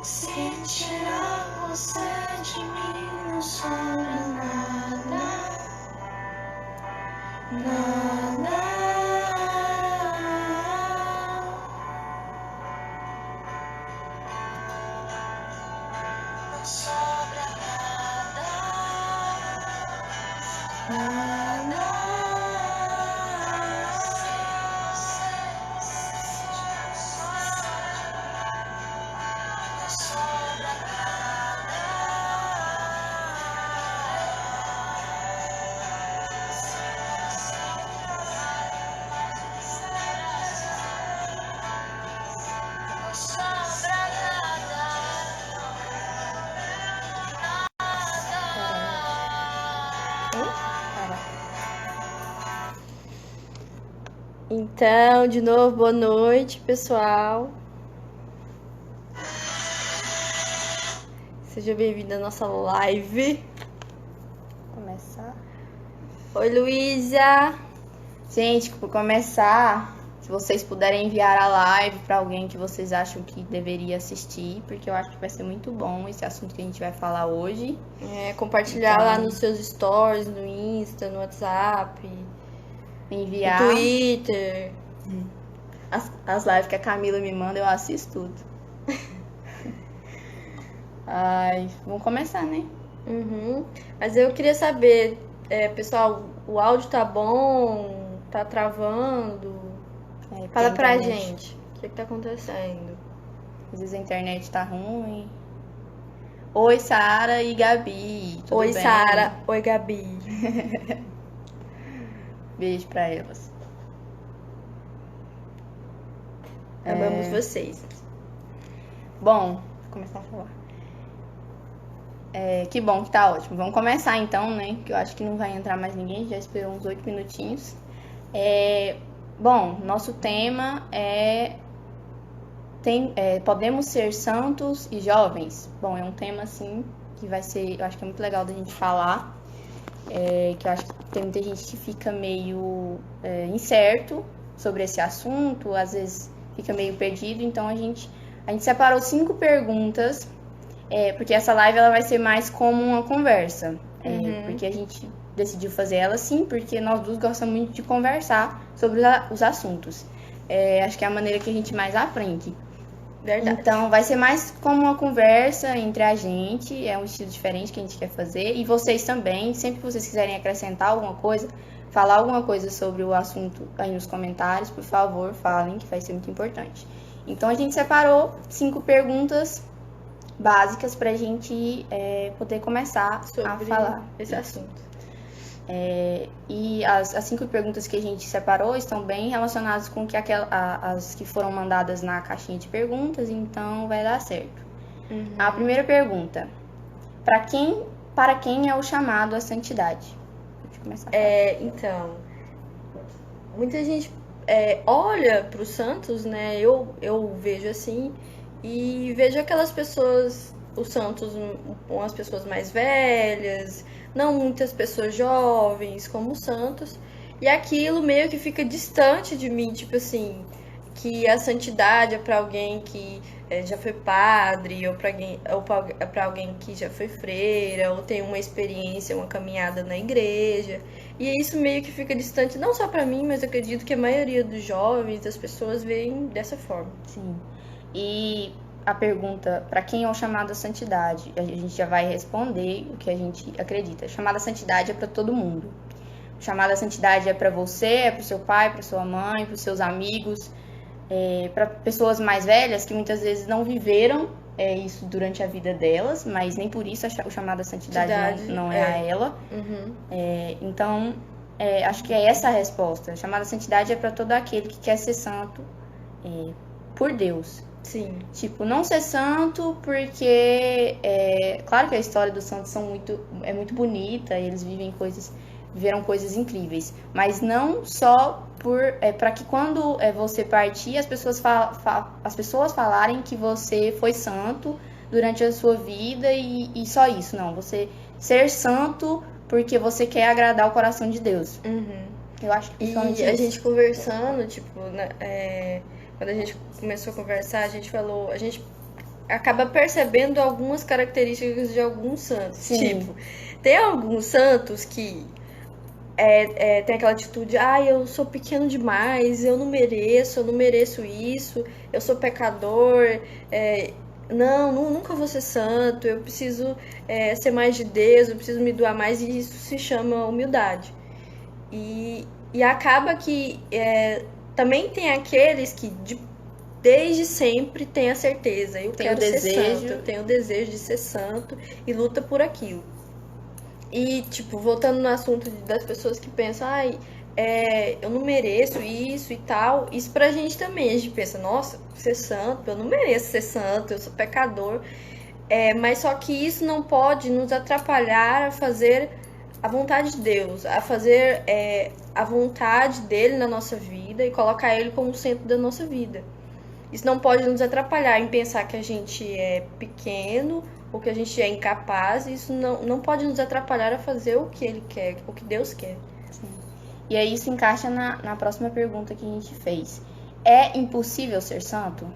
Se tirar você de mim não sobra nada, nada. Não sobra nada, nada. Então, de novo, boa noite, pessoal. Seja bem-vindo à nossa live. Começar. Oi, Luísa. Gente, por começar, se vocês puderem enviar a live para alguém que vocês acham que deveria assistir, porque eu acho que vai ser muito bom esse assunto que a gente vai falar hoje. Compartilhar Então, lá nos seus stories, no Insta, no WhatsApp, enviar no Twitter. as lives que a Camila me manda, eu assisto tudo. Ai, vamos começar, né? Mas eu queria saber, pessoal, o áudio tá bom? Tá travando? Fala pra gente o que tá acontecendo. Às vezes a internet tá ruim. Oi, Sara e Gabi. Tudo Oi, bem? Sara. Oi, Gabi. Beijo pra elas. Amamos vocês. Bom, vou começar a falar. Que bom que tá ótimo. Vamos começar então, né? Que eu acho que não vai entrar mais ninguém. Já esperou uns 8 minutinhos. Bom, nosso tema podemos ser santos e jovens? Bom, é um tema assim que vai ser, eu acho que é muito legal da gente falar, que eu acho que tem muita gente que fica meio incerto sobre esse assunto, às vezes fica meio perdido, então a gente separou 5 perguntas, porque essa live ela vai ser mais como uma conversa, porque a gente decidiu fazer ela assim, porque nós duas gostamos muito de conversar sobre os assuntos. Acho que é a maneira que a gente mais aprende. Verdade. Então, vai ser mais como uma conversa entre a gente, é um estilo diferente que a gente quer fazer, e vocês também, sempre que vocês quiserem acrescentar alguma coisa, falar alguma coisa sobre o assunto aí nos comentários, por favor, falem, que vai ser muito importante. Então, a gente separou 5 perguntas básicas pra gente poder começar a falar esse assunto. E as 5 perguntas que a gente separou estão bem relacionadas com as que foram mandadas na caixinha de perguntas, então vai dar certo. A primeira pergunta: para quem é o chamado à santidade? Deixa eu começar a falar. Então, muita gente olha para os santos, né? Eu vejo assim, e vejo aquelas pessoas, os santos, umas pessoas mais velhas, não muitas pessoas jovens como santos, e aquilo meio que fica distante de mim, tipo assim, que a santidade é para alguém que já foi padre, ou para alguém que já foi freira, ou tem uma experiência, uma caminhada na igreja. E isso meio que fica distante, não só para mim, mas eu acredito que a maioria dos jovens, das pessoas, veem dessa forma. Sim. E a pergunta, para quem é o chamado à santidade? A gente já vai responder o que a gente acredita. O chamado à santidade é para todo mundo. O chamado à santidade é para você, é para o seu pai, para sua mãe, para os seus amigos, para pessoas mais velhas que muitas vezes não viveram isso durante a vida delas, mas nem por isso o chamado à santidade não é a ela. Então, acho que é essa a resposta. O chamado à santidade é para todo aquele que quer ser santo por Deus. Sim. Tipo, não ser santo porque claro que a história dos santos é muito bonita, eles viveram coisas incríveis, mas não só para que quando você partir as pessoas falarem que você foi santo durante a sua vida e só isso. Não, você ser santo porque você quer agradar o coração de Deus. Eu acho que principalmente a gente conversando, tipo, quando a gente começou a conversar, a gente falou, a gente acaba percebendo algumas características de alguns santos. Sim. Tipo, tem alguns santos que tem aquela atitude, eu sou pequeno demais, eu não mereço isso, eu sou pecador, nunca vou ser santo, eu preciso ser mais de Deus, eu preciso me doar mais, e isso se chama humildade. E acaba que também tem aqueles que desde sempre tem a certeza, eu quero ser santo, eu tenho o desejo de ser santo e luta por aquilo. E, tipo, voltando no assunto das pessoas que pensam, eu não mereço isso e tal, isso pra gente também, a gente pensa, nossa, ser santo, eu não mereço ser santo, eu sou pecador, mas só que isso não pode nos atrapalhar a fazer a vontade de Deus, a fazer a vontade dele na nossa vida e colocar ele como centro da nossa vida. Isso não pode nos atrapalhar em pensar que a gente é pequeno ou que a gente é incapaz. Isso não pode nos atrapalhar a fazer o que ele quer, o que Deus quer. Sim. E aí isso encaixa na próxima pergunta que a gente fez. É impossível ser santo?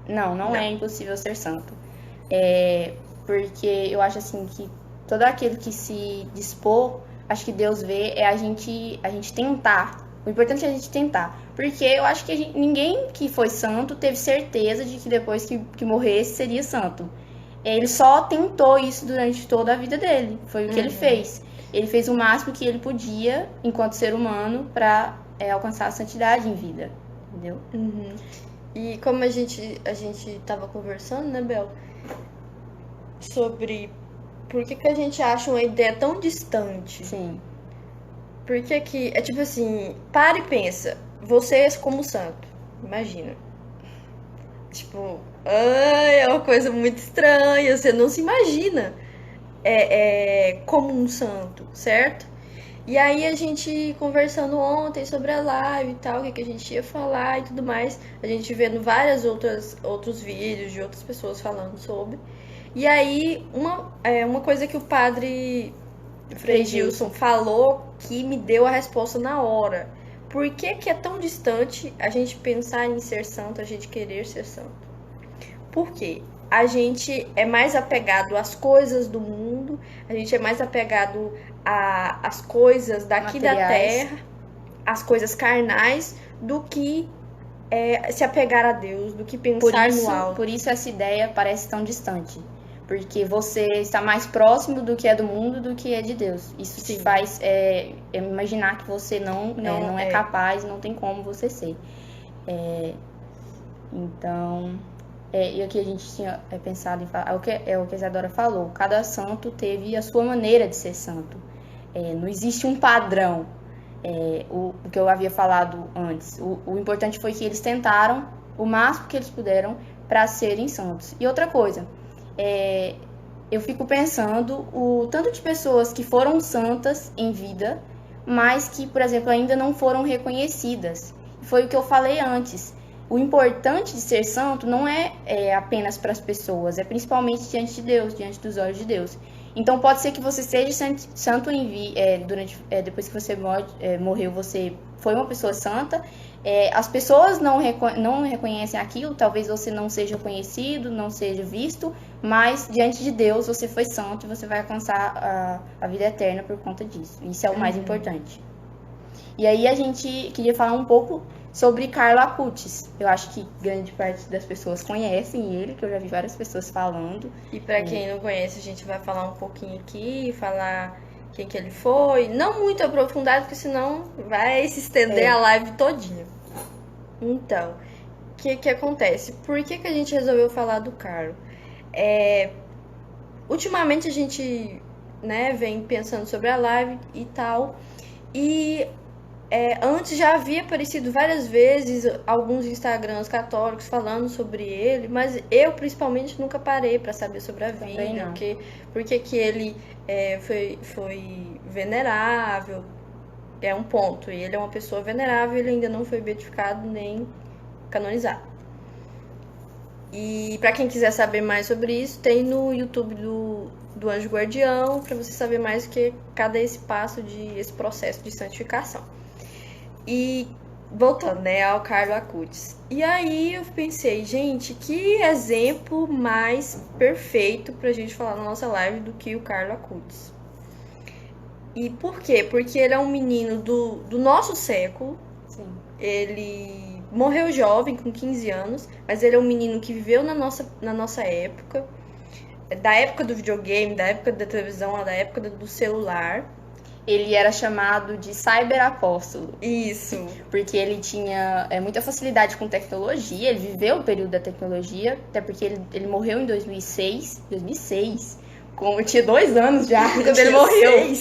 Não é impossível ser santo. Porque eu acho assim que todo aquele que se dispor, acho que Deus vê, é a gente tentar. O importante é a gente tentar. Porque eu acho que ninguém que foi santo teve certeza de que depois que morresse seria santo. Ele só tentou isso durante toda a vida dele. Foi o que ele fez. Ele fez o máximo que ele podia, enquanto ser humano, para alcançar a santidade em vida. Entendeu? Uhum. E como a gente tava conversando, né, Bel? Sobre por que a gente acha uma ideia tão distante. Sim. Por que é tipo assim, para e pensa, você como santo, imagina. Tipo, é uma coisa muito estranha, você não se imagina como um santo, certo? E aí a gente conversando ontem sobre a live e tal, o que a gente ia falar e tudo mais, a gente vendo vários outros vídeos de outras pessoas falando sobre. E aí uma coisa que o padre Frei Gilson falou que me deu a resposta na hora. Por que é tão distante a gente pensar em ser santo, a gente querer ser santo? Por quê? A gente é mais apegado às coisas do mundo, a gente é mais apegado às coisas daqui da terra, às coisas carnais, do que se apegar a Deus, do que pensar no alto. Por isso essa ideia parece tão distante. Porque você está mais próximo do que é do mundo do que é de Deus. Isso te faz imaginar que você não é capaz, não tem como você ser. Então, e o que a gente tinha pensado em falar, o que a Isadora falou, cada santo teve a sua maneira de ser santo. Não existe um padrão, o que eu havia falado antes. O importante foi que eles tentaram o máximo que eles puderam para serem santos. E outra coisa, eu fico pensando o tanto de pessoas que foram santas em vida, mas que, por exemplo, ainda não foram reconhecidas. Foi o que eu falei antes. O importante de ser santo não é apenas para as pessoas, é principalmente diante de Deus, diante dos olhos de Deus. Então pode ser que você seja santo depois que você morreu, você foi uma pessoa santa. As pessoas não reconhecem aquilo, talvez você não seja conhecido, não seja visto, mas diante de Deus você foi santo e você vai alcançar a vida eterna por conta disso. Isso é o mais importante. E aí a gente queria falar um pouco sobre Carlo Acutis. Eu acho que grande parte das pessoas conhecem ele, que eu já vi várias pessoas falando. E para quem não conhece, a gente vai falar um pouquinho aqui, falar quem que ele foi. Não muito aprofundado, porque senão vai se estender a live todinha. Então, o que acontece? Por que a gente resolveu falar do Carlo? Ultimamente a gente vem pensando sobre a live e tal. E antes já havia aparecido várias vezes alguns Instagrams católicos falando sobre ele, mas eu principalmente nunca parei para saber sobre a vida, porque que ele foi venerável, é um ponto, e ele é uma pessoa venerável, ele ainda não foi beatificado nem canonizado. E para quem quiser saber mais sobre isso, tem no YouTube do Anjo Guardião, para você saber mais o que cada esse processo de santificação. E voltando, né, ao Carlo Acutis. E aí eu pensei, gente, que exemplo mais perfeito pra gente falar na nossa live do que o Carlo Acutis. E por quê? Porque ele é um menino do nosso século. Sim. Ele morreu jovem, com 15 anos, mas ele é um menino que viveu na nossa época, da época do videogame, da época da televisão, da época do celular. Ele era chamado de cyberapóstolo, Isso. porque ele tinha muita facilidade com tecnologia, ele viveu o período da tecnologia, até porque ele morreu em 2006, como tinha 2 anos já quando ele morreu.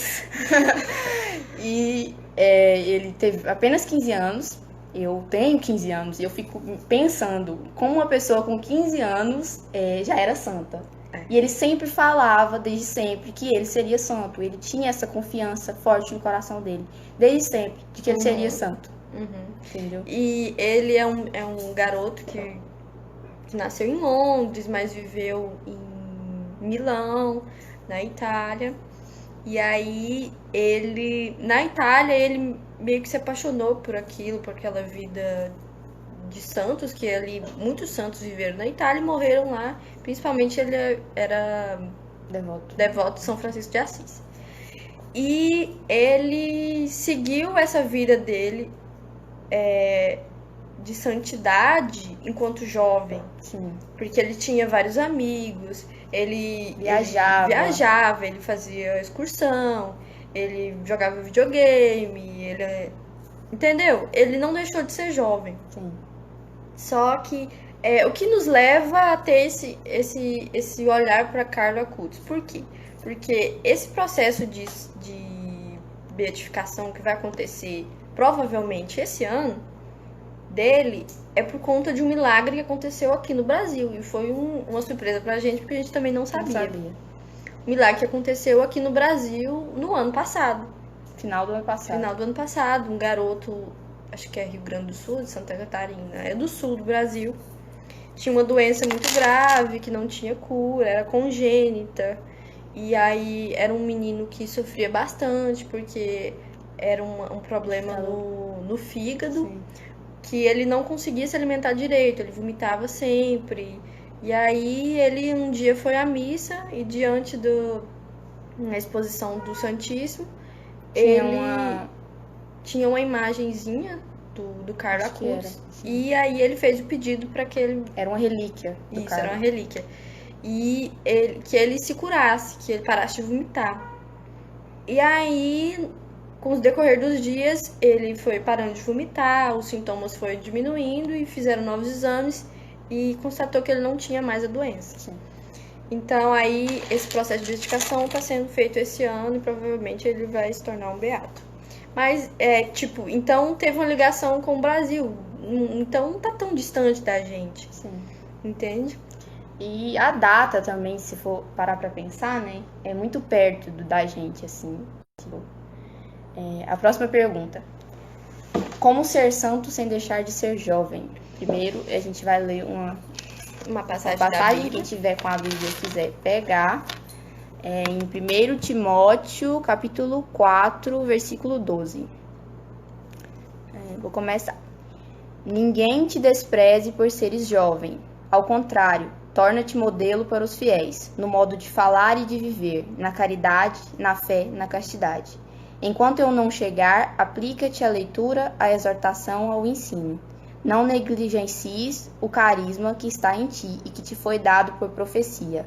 E ele teve apenas 15 anos, eu tenho 15 anos, e eu fico pensando como uma pessoa com 15 anos já era santa. E ele sempre falava, desde sempre, que ele seria santo. Ele tinha essa confiança forte no coração dele, desde sempre, de que ele seria santo. Entendeu? E ele é um garoto que nasceu em Londres, mas viveu em Milão, na Itália. E aí na Itália, ele meio que se apaixonou por aquilo, por aquela vida de santos, que muitos santos viveram na Itália e morreram lá. Principalmente ele era devoto de São Francisco de Assis. E ele seguiu essa vida dele de santidade enquanto jovem. Sim. Porque ele tinha vários amigos, ele viajava, ele fazia excursão, ele jogava videogame, entendeu? Ele não deixou de ser jovem. Sim. Só que o que nos leva a ter esse olhar para Carlo Acutis. Por quê? Porque esse processo de beatificação que vai acontecer provavelmente esse ano dele é por conta de um milagre que aconteceu aqui no Brasil. E foi uma surpresa pra gente, porque a gente também não sabia. Um milagre que aconteceu aqui no Brasil no ano passado. Final do ano passado. Um garoto, acho que é Rio Grande do Sul, de Santa Catarina, é do sul do Brasil. Tinha uma doença muito grave, que não tinha cura, era congênita. E aí era um menino que sofria bastante, porque era um problema no fígado. Sim. Que ele não conseguia se alimentar direito, ele vomitava sempre. E aí ele um dia foi à missa e diante na exposição do Santíssimo, tinha uma imagenzinha do Carlo Acutis. E aí ele fez o pedido para que ele... Era uma relíquia. Era uma relíquia. E que ele se curasse, que ele parasse de vomitar. E aí, com o decorrer dos dias, ele foi parando de vomitar, os sintomas foram diminuindo e fizeram novos exames e constatou que ele não tinha mais a doença. Sim. Então, aí, esse processo de beatificação está sendo feito esse ano e provavelmente ele vai se tornar um beato. Mas, então teve uma ligação com o Brasil. Então, não tá tão distante da gente. Sim. Entende? E a data também, se for parar pra pensar, né? É muito perto da gente, assim. A próxima pergunta. Como ser santo sem deixar de ser jovem? Primeiro, a gente vai ler uma passagem. Quem tiver com a Bíblia quiser pegar. Em 1 Timóteo, capítulo 4, versículo 12. Vou começar. Ninguém te despreze por seres jovem. Ao contrário, torna-te modelo para os fiéis, no modo de falar e de viver, na caridade, na fé, na castidade. Enquanto eu não chegar, aplica-te à leitura, à exortação, ao ensino. Não negligencies o carisma que está em ti e que te foi dado por profecia,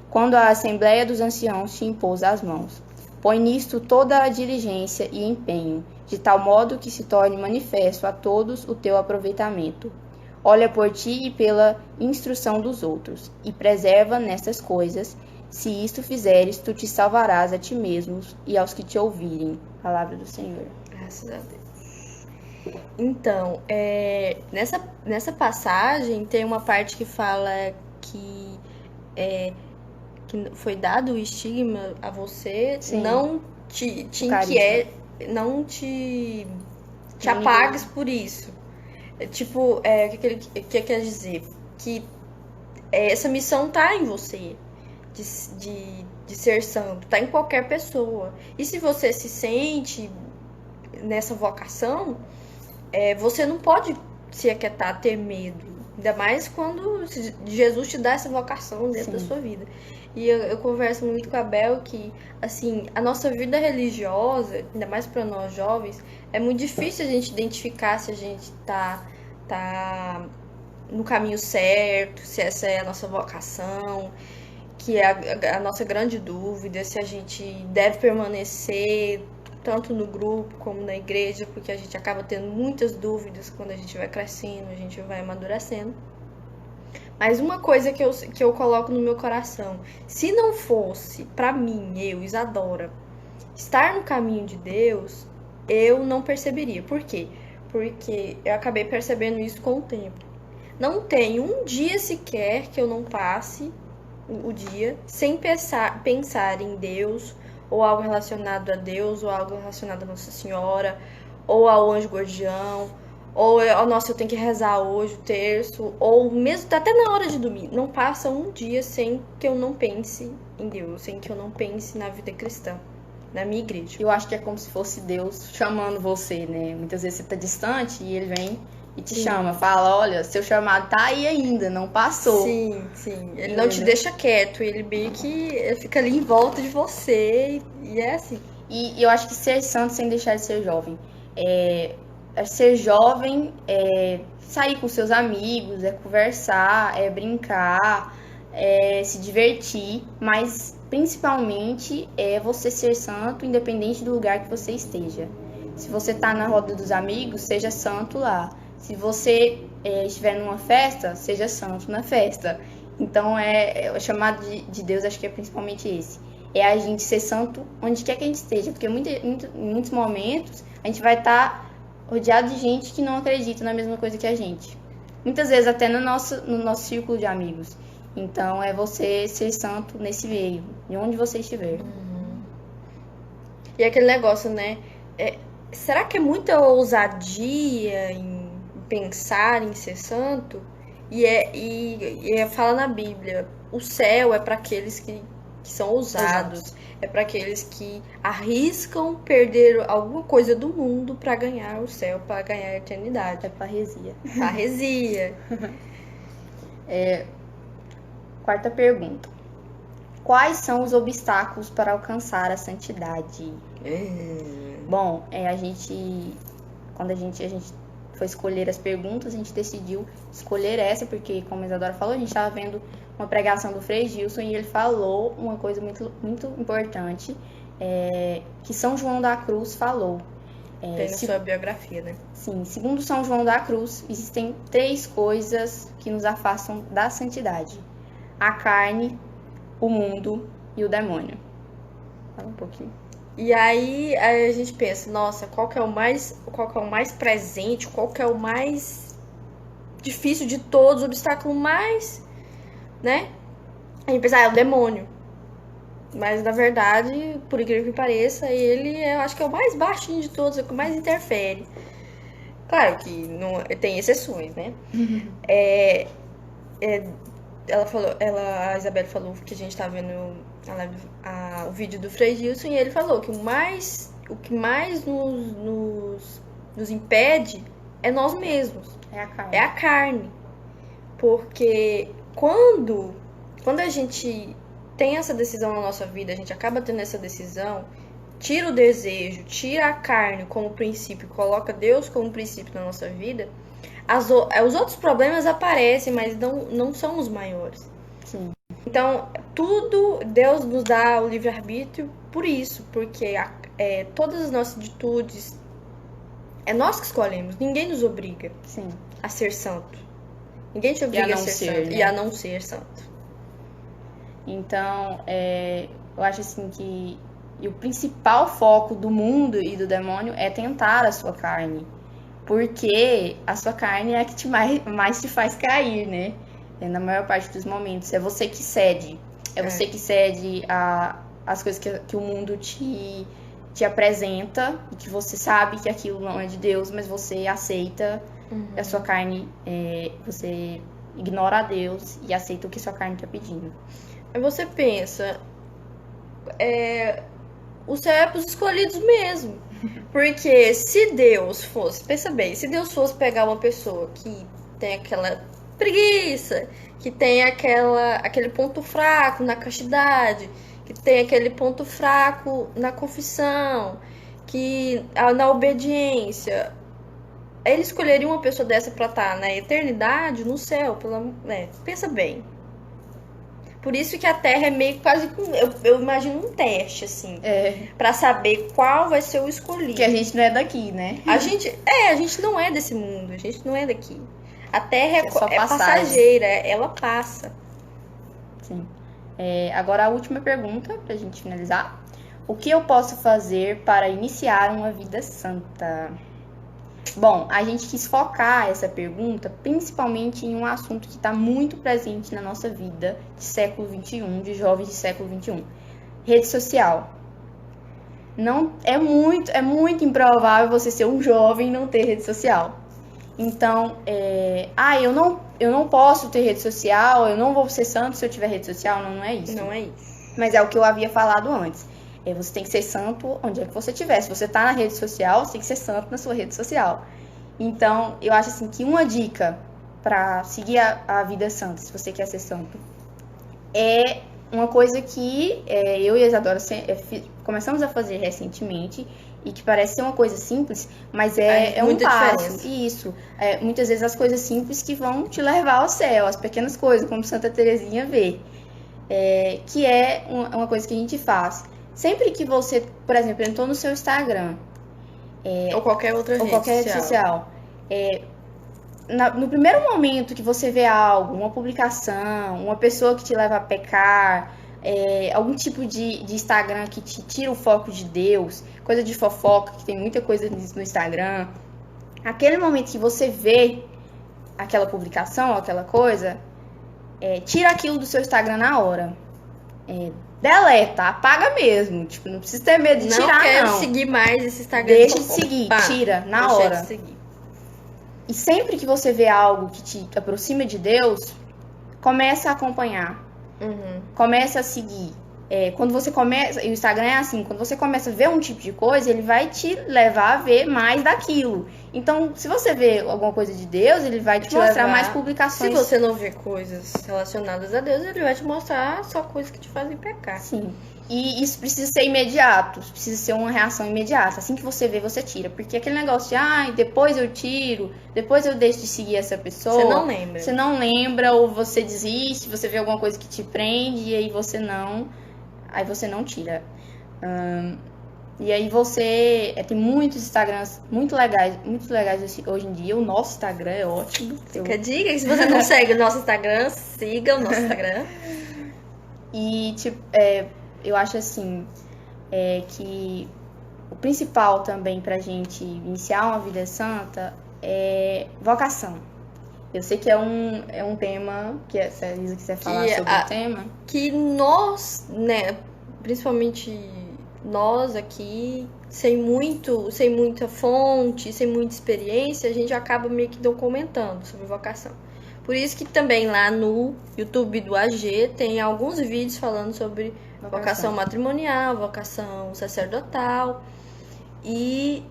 quando a Assembleia dos Anciãos te impôs as mãos. Põe nisto toda a diligência e empenho, de tal modo que se torne manifesto a todos o teu aproveitamento. Olha por ti e pela instrução dos outros, e preserva nestas coisas. Se isto fizeres, tu te salvarás a ti mesmo e aos que te ouvirem. Palavra do Senhor. Graças a Deus. Então, nessa passagem tem uma parte que fala que foi dado o estigma a você. Sim. Não te apagues por isso. O que quer dizer? Que essa missão tá em você, de ser santo, tá em qualquer pessoa. E se você se sente nessa vocação, você não pode se aquietar, ter medo. Ainda mais quando Jesus te dá essa vocação dentro da sua vida. E eu converso muito com a Bel que, assim, a nossa vida religiosa, ainda mais para nós jovens, é muito difícil a gente identificar se a gente tá no caminho certo, se essa é a nossa vocação, que é a nossa grande dúvida, se a gente deve permanecer tanto no grupo como na igreja, porque a gente acaba tendo muitas dúvidas quando a gente vai crescendo, a gente vai amadurecendo. Mas uma coisa que eu coloco no meu coração, se não fosse pra mim, eu, Isadora, estar no caminho de Deus, eu não perceberia. Por quê? Porque eu acabei percebendo isso com o tempo. Não tem um dia sequer que eu não passe o dia sem pensar em Deus, ou algo relacionado a Deus, ou algo relacionado a Nossa Senhora, ou ao anjo guardião, ou nossa, eu tenho que rezar hoje o terço, ou mesmo até na hora de dormir. Não passa um dia sem que eu não pense em Deus, sem que eu não pense na vida cristã, na minha igreja. Eu acho que é como se fosse Deus chamando você, né? Muitas vezes você tá distante e ele vem e te chama, fala, olha, seu chamado tá aí ainda, não passou. Sim. Ele não te deixa quieto, ele meio que ele fica ali em volta de você e é assim. E eu acho que ser santo sem deixar de ser jovem. Ser jovem é sair com seus amigos, é conversar, é brincar, é se divertir, mas principalmente é você ser santo independente do lugar que você esteja. Se você tá na roda dos amigos, seja santo lá. Se você estiver numa festa, seja santo na festa. Então, o chamado de Deus, acho que é principalmente esse. É a gente ser santo onde quer que a gente esteja. Porque em muitos momentos, a gente vai estar rodeado de gente que não acredita na mesma coisa que a gente. Muitas vezes até no nosso círculo de amigos. Então, é você ser santo nesse meio, de onde você estiver. E aquele negócio, né? Será que é muita ousadia em pensar em ser santo? E fala na Bíblia, o céu é para aqueles que são ousados, é para aqueles que arriscam perder alguma coisa do mundo para ganhar o céu, para ganhar a eternidade. É parresia. Parresia. Quarta pergunta. Quais são os obstáculos para alcançar a santidade? Bom, quando a gente foi escolher as perguntas, a gente decidiu escolher essa, porque, como a Isadora falou, a gente estava vendo uma pregação do Frei Gilson e ele falou uma coisa muito, muito importante, que São João da Cruz falou. Tem na sua biografia, né? Sim, segundo São João da Cruz, existem 3 coisas que nos afastam da santidade: a carne, o mundo e o demônio. Fala um pouquinho. E aí a gente pensa, nossa, qual que é o mais presente, qual que é o mais difícil de todos, o obstáculo mais, né? A gente pensa, é o demônio. Mas na verdade, por incrível que pareça, ele eu acho que é o mais baixinho de todos, é o que mais interfere. Claro que não, tem exceções, né? A Isabelle falou que a gente tá vendo o vídeo do Frei Gilson e ele falou que o que mais nos impede é nós mesmos. É a carne. Porque quando a gente tem essa decisão na nossa vida, a gente acaba tendo essa decisão, tira o desejo, tira a carne como princípio, coloca Deus como princípio na nossa vida, os outros problemas aparecem, mas não são os maiores. Sim. Então, Deus nos dá o livre-arbítrio por isso, porque todas as nossas atitudes, é nós que escolhemos, ninguém nos obriga a ser santo. Ninguém te obriga a ser santo, né? E a não ser santo. Então, eu acho assim que o principal foco do mundo e do demônio é tentar a sua carne. Porque a sua carne é a que mais te faz cair, né? Na maior parte dos momentos. É você que cede. É você que cede as coisas que o mundo te apresenta. E que você sabe que aquilo não é de Deus, mas você aceita. A sua carne, você ignora a Deus e aceita o que sua carne está pedindo. Aí você pensa, o céu é para os escolhidos mesmo. Porque se Deus fosse, pensa bem, se Deus fosse pegar uma pessoa que tem aquela preguiça, que tem aquele ponto fraco na castidade, que tem aquele ponto fraco na confissão, que na obediência, ele escolheria uma pessoa dessa pra estar na eternidade, no céu, pensa bem. Por isso que a Terra é meio quase que eu imagino um teste, assim, pra saber qual vai ser o escolhido. Que a gente não é daqui, né? A gente não é desse mundo, a gente não é daqui. A Terra É só é passagem. passageira, ela passa. Sim. Agora a última pergunta, pra gente finalizar. O que eu posso fazer para iniciar uma vida santa? Bom, a gente quis focar essa pergunta principalmente em um assunto que está muito presente na nossa vida de século XXI, de jovens de século XXI. Rede social. Não, é muito improvável você ser um jovem e não ter rede social. Então, eu não posso ter rede social, eu não vou ser santo se eu tiver rede social. Não é isso. Não é isso. Mas é o que eu havia falado antes. Você tem que ser santo onde é que você estiver. Se você tá na rede social, você tem que ser santo na sua rede social. Então, eu acho assim que uma dica para seguir a vida santa, se você quer ser santo, é uma coisa que eu e a Isadora começamos a fazer recentemente e que parece ser uma coisa simples, mas é um muita passo. diferença. Isso. Muitas vezes as coisas simples que vão te levar ao céu, as pequenas coisas, como Santa Teresinha vê. Que é uma coisa que a gente faz. Sempre que você, por exemplo, entrou no seu Instagram Ou qualquer outra rede social, no primeiro momento que você vê algo, uma publicação, uma pessoa que te leva a pecar, algum tipo de Instagram que te tira o foco de Deus, coisa de fofoca, que tem muita coisa no Instagram, aquele momento que você vê aquela publicação, aquela coisa, tira aquilo do seu Instagram na hora. Deleta, apaga mesmo. Tipo, não precisa ter medo de tirar, não. Não quero seguir mais esse Instagram. Deixa de seguir, tira na hora. De seguir. E sempre que você vê algo que te aproxima de Deus, começa a acompanhar. Começa a seguir. Quando você começa, e o Instagram é assim, quando você começa a ver um tipo de coisa, ele vai te levar a ver mais daquilo. Então, se você vê alguma coisa de Deus, ele vai te mostrar mais publicações. Se você não vê coisas relacionadas a Deus, ele vai te mostrar só coisas que te fazem pecar. Sim. E isso precisa ser imediato, precisa ser uma reação imediata. Assim que você vê, você tira. Porque aquele negócio de, depois eu tiro, depois eu deixo de seguir essa pessoa. Você não lembra. Você não lembra, ou você desiste, você vê alguma coisa que te prende, e aí você não tira. E aí tem muitos Instagrams muito legais hoje em dia. O nosso Instagram é ótimo. Fica a dica, se você não segue o nosso Instagram, siga o nosso Instagram. E eu acho assim que o principal também pra gente iniciar uma vida santa é vocação. Eu sei que é um tema que se a Lisa quiser falar sobre o tema. Que nós, né, principalmente nós aqui, sem muita fonte, sem muita experiência, a gente acaba meio que documentando sobre vocação. Por isso que também lá no YouTube do AG tem alguns vídeos falando sobre vocação matrimonial, vocação sacerdotal. E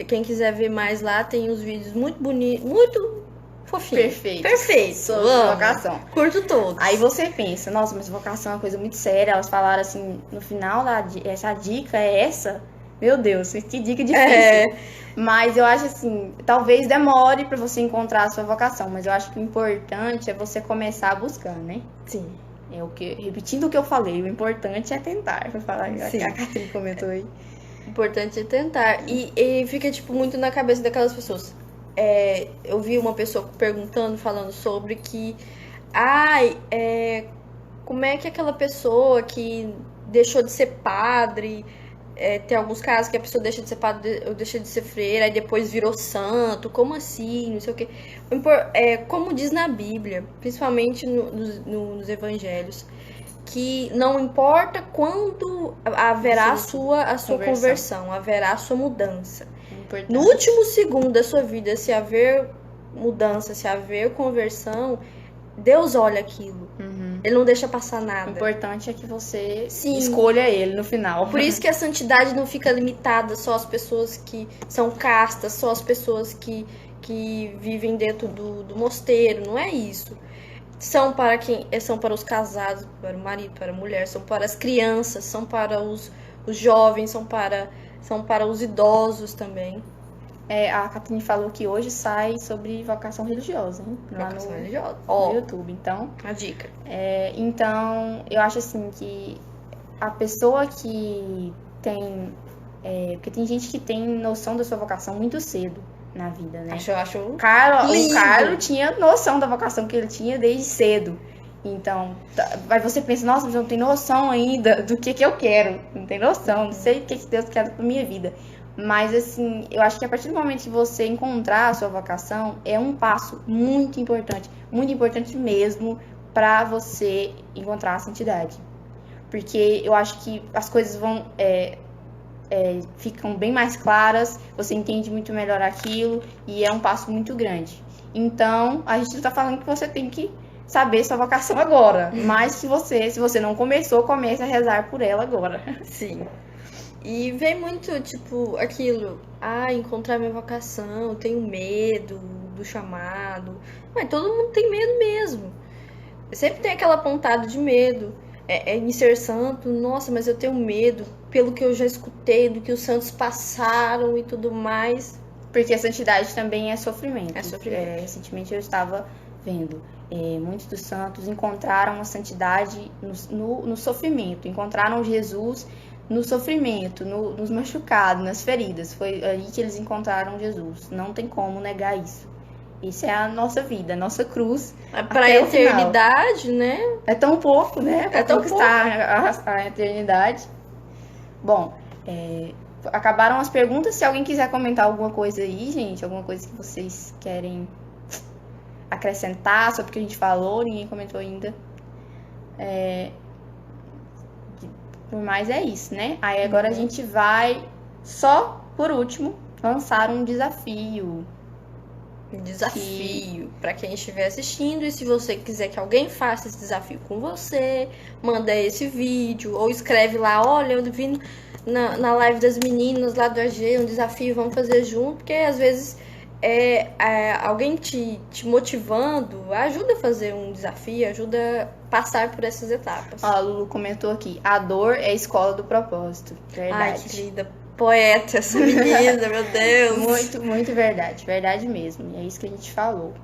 quem quiser ver mais lá, tem os vídeos muito bonitos, muito fofinhos. Perfeito. Sobre vocação. Curto todos. Aí você pensa, nossa, mas vocação é uma coisa muito séria. Elas falaram assim, no final, essa dica é essa. Meu Deus, que dica difícil. Mas eu acho assim, talvez demore pra você encontrar a sua vocação. Mas eu acho que o importante é você começar a buscar, né? Sim. Repetindo o que eu falei, o importante é tentar. Pra falar Sim. que a Catherine comentou aí. O importante é tentar. E fica, tipo, muito na cabeça daquelas pessoas. Eu vi uma pessoa falando sobre que como é que aquela pessoa que deixou de ser padre, tem alguns casos que a pessoa deixa de ser padre ou deixa de ser freira, aí depois virou santo, como assim, não sei o quê. Como diz na Bíblia, principalmente nos evangelhos, que não importa quando haverá a sua conversão, haverá a sua mudança. No último segundo da sua vida, se haver mudança, se haver conversão, Deus olha aquilo. Ele não deixa passar O nada. importante é que você Sim. escolha ele no final. Por isso que a santidade não fica limitada só às pessoas que são castas, só às pessoas que vivem dentro do mosteiro. Não é isso. São para os casados, para o marido, para a mulher, são para as crianças, são para os jovens, são para os idosos também. A Catrine falou que hoje sai sobre vocação religiosa, hein? Lá Vocação no, religiosa. no Ó, YouTube. Então, a dica. então, eu acho assim que a pessoa que tem... porque tem gente que tem noção da sua vocação muito cedo na vida, né? Acho O Carlos lindo. tinha noção da vocação que ele tinha desde cedo. Então, aí você pensa, nossa, mas eu não tenho noção ainda do que eu quero. Não tenho noção, não sei o que Deus quer pra minha vida. Mas, assim, eu acho que a partir do momento que você encontrar a sua vocação, é um passo muito importante mesmo, pra você encontrar a santidade. Porque eu acho que as coisas vão... ficam bem mais claras, você entende muito melhor aquilo e é um passo muito grande. Então, a gente não tá falando que você tem que saber sua vocação agora, mas se você não começou, comece a rezar por ela agora. Sim. E vem muito, tipo, aquilo, encontrar minha vocação, eu tenho medo do chamado. Mas todo mundo tem medo mesmo. Sempre tem aquela pontada de medo. Em ser santo, nossa, mas eu tenho medo pelo que eu já escutei, do que os santos passaram e tudo mais. Porque a santidade também é sofrimento. É sofrimento. Recentemente eu estava vendo, muitos dos santos encontraram a santidade no sofrimento, encontraram Jesus no sofrimento, nos machucados, nas feridas. Foi aí que eles encontraram Jesus. Não tem como negar isso. Isso é a nossa vida, a nossa cruz. Pra eternidade, né? É tão pouco, né? Pra tão conquistar a eternidade. Bom, acabaram as perguntas. Se alguém quiser comentar alguma coisa aí, gente, alguma coisa que vocês querem acrescentar sobre o que a gente falou, ninguém comentou ainda. Por mais é isso, né? Aí agora a gente vai, só por último, lançar um desafio. Desafio para quem estiver assistindo, e se você quiser que alguém faça esse desafio com você, manda esse vídeo ou escreve lá, olha, eu vi na live das meninas lá do AG um desafio, vamos fazer junto, porque às vezes alguém te motivando ajuda a fazer um desafio, ajuda a passar por essas etapas. A Lulu comentou aqui, a dor é a escola do propósito. Verdade. Ai, que linda. Poeta, essa menina, meu Deus. Muito, muito verdade. Verdade mesmo. E é isso que a gente falou.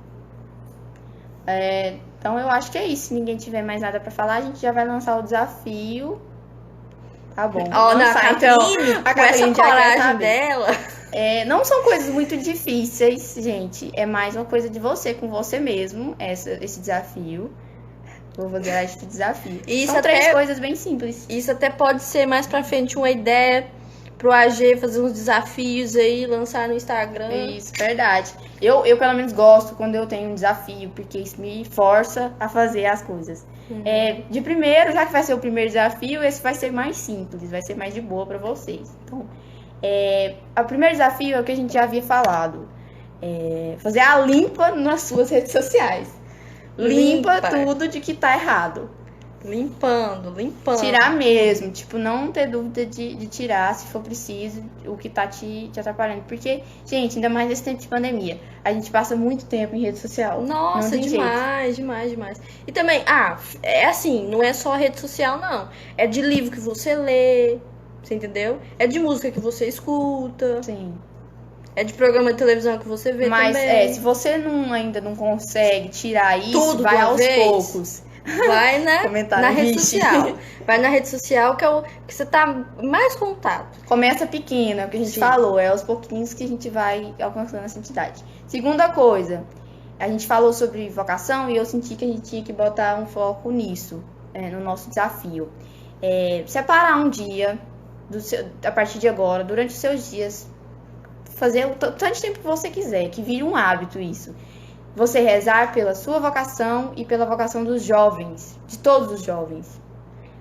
Então eu acho que é isso. Se ninguém tiver mais nada pra falar, a gente já vai lançar o desafio. Tá bom. Ó, na Catrine, com essa coragem dela. Não são coisas muito difíceis, gente. É mais uma coisa de você, com você mesmo, esse desafio. Vou fazer a de desafio. Isso são 3 coisas bem simples. Isso até pode ser mais pra frente uma ideia pro AG fazer uns desafios aí, lançar no Instagram. Isso, verdade. Eu pelo menos gosto quando eu tenho um desafio, porque isso me força a fazer as coisas. De primeiro, já que vai ser o primeiro desafio, esse vai ser mais simples, vai ser mais de boa pra vocês. Então, o primeiro desafio é o que a gente já havia falado. Fazer a limpa nas suas redes sociais. Limpa tudo de que tá errado. Limpando. Tirar mesmo, tipo, não ter dúvida de tirar, se for preciso, o que tá te atrapalhando. Porque, gente, ainda mais nesse tempo de pandemia, a gente passa muito tempo em rede social. Nossa, demais. E também, é assim, não é só rede social, não. É de livro que você lê, você entendeu? É de música que você escuta. Sim. É de programa de televisão que você vê também. Mas, se você ainda não consegue tirar isso, tudo vai aos poucos. Vai na rede social. Vai na rede social, que é o que você tá mais contato. Começa pequena, é o que a gente falou. É aos pouquinhos que a gente vai alcançando essa entidade. Segunda coisa, a gente falou sobre vocação e eu senti que a gente tinha que botar um foco nisso, no nosso desafio. Separar um dia, a partir de agora, durante os seus dias, fazer o tanto de tempo que você quiser, que vire um hábito isso. Você rezar pela sua vocação e pela vocação dos jovens, de todos os jovens.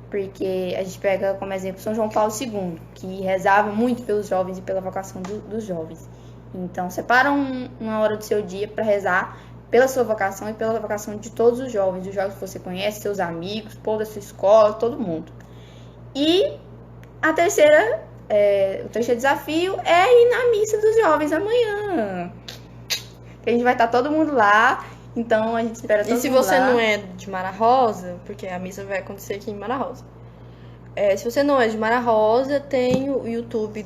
Porque a gente pega como exemplo São João Paulo II, que rezava muito pelos jovens e pela vocação dos jovens. Então, separa uma hora do seu dia para rezar pela sua vocação e pela vocação de todos os jovens que você conhece, seus amigos, povo da sua escola, todo mundo. E o terceiro desafio é ir na missa dos jovens amanhã. Que a gente vai estar todo mundo lá, então a gente espera todo mundo lá. E se você não é de Mara Rosa, porque a missa vai acontecer aqui em Mara Rosa. Se você não é de Mara Rosa, tem o YouTube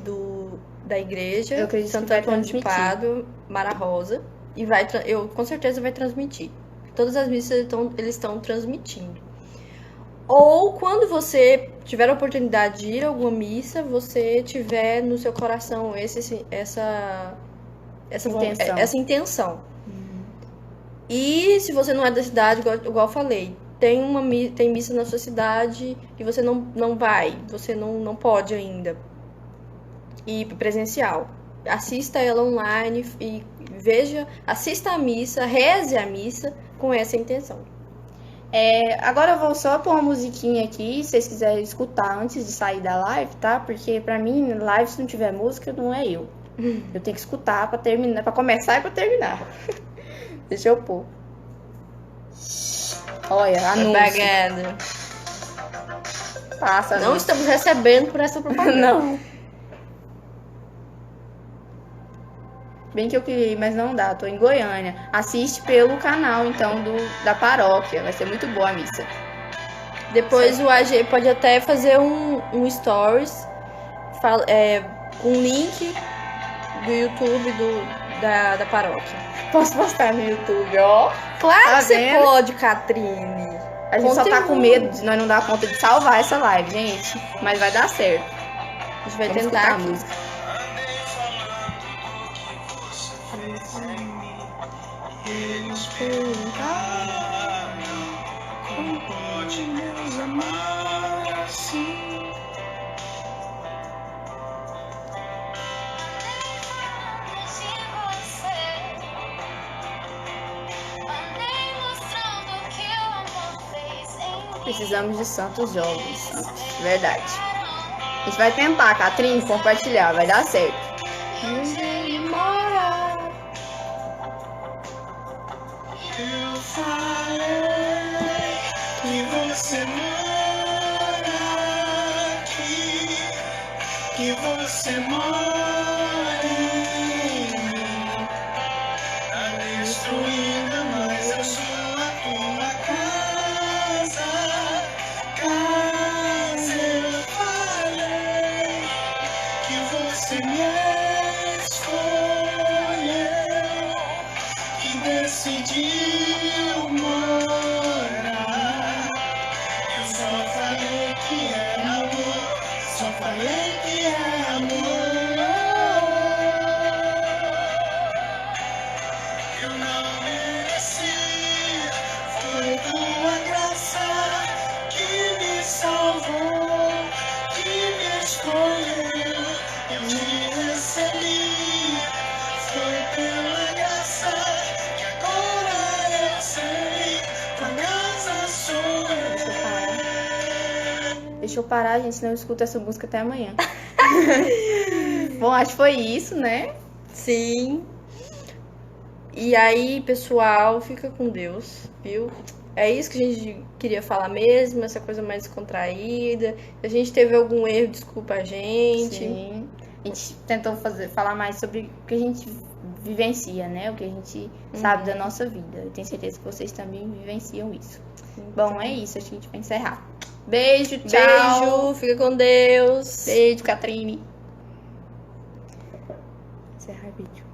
da igreja, Eu acredito Santo que vai Antônio de transmitir. Pádua, Mara Rosa. E eu com certeza vai transmitir. Todas as missas eles estão transmitindo. Ou quando você tiver a oportunidade de ir a alguma missa, você tiver no seu coração essa intenção. E se você não é da cidade, igual eu falei, tem missa na sua cidade e você não vai, você não pode ainda ir presencial. Assista ela online e assista a missa, reze a missa com essa intenção. Agora eu vou só pôr uma musiquinha aqui, se vocês quiserem escutar antes de sair da live, tá? Porque pra mim, live, se não tiver música, não é eu. Eu tenho que escutar pra terminar, pra começar e pra terminar. Deixa eu pôr. Olha, anúncio. Propaganda. Passa, Não anúncio. estamos recebendo por essa propaganda. Não. Bem que eu queria ir, mas não dá. Tô em Goiânia. Assiste pelo canal, então, da paróquia. Vai ser muito boa a missa. Depois o AG pode até fazer um stories com link do YouTube da paróquia. Posso postar no YouTube, ó. Claro Tá que você vendo? pode, Catrine. A gente só tá com Conteúdo. medo de nós não dar conta de salvar essa live, gente. Mas vai dar certo. A gente vai Vamos tentar escutar a aqui. música. Eles perguntaram como pode nos amar assim. Precisamos de santos jovens, santos, verdade. A gente vai tentar, Catrine, compartilhar, vai dar certo. Eu falei que você mora aqui, que você mora em mim. Tá destruída, mas eu sou a tua casa. Casa, eu falei que você me escolheu, que decidiu morar. Eu só falei que é amor, só falei que é amor. Eu não mereci, foi tua graça que me salvou, que me escolheu. Eu te recebi, foi pela graça que agora eu sei, tua casa sou eu. Deixa eu parar, gente, senão eu escuto essa música até amanhã. Bom, acho que foi isso, né? Sim. E aí, pessoal, fica com Deus, viu? É isso que a gente queria falar mesmo, essa coisa mais contraída. Se a gente teve algum erro, desculpa a gente. Sim. A gente tentou falar mais sobre o que a gente vivencia, né? O que a gente sabe da nossa vida. Eu tenho certeza que vocês também vivenciam isso. Bom, é isso. Acho que a gente vai encerrar. Beijo, tchau. Beijo, fica com Deus. Beijo, Catrine. Encerrar vídeo.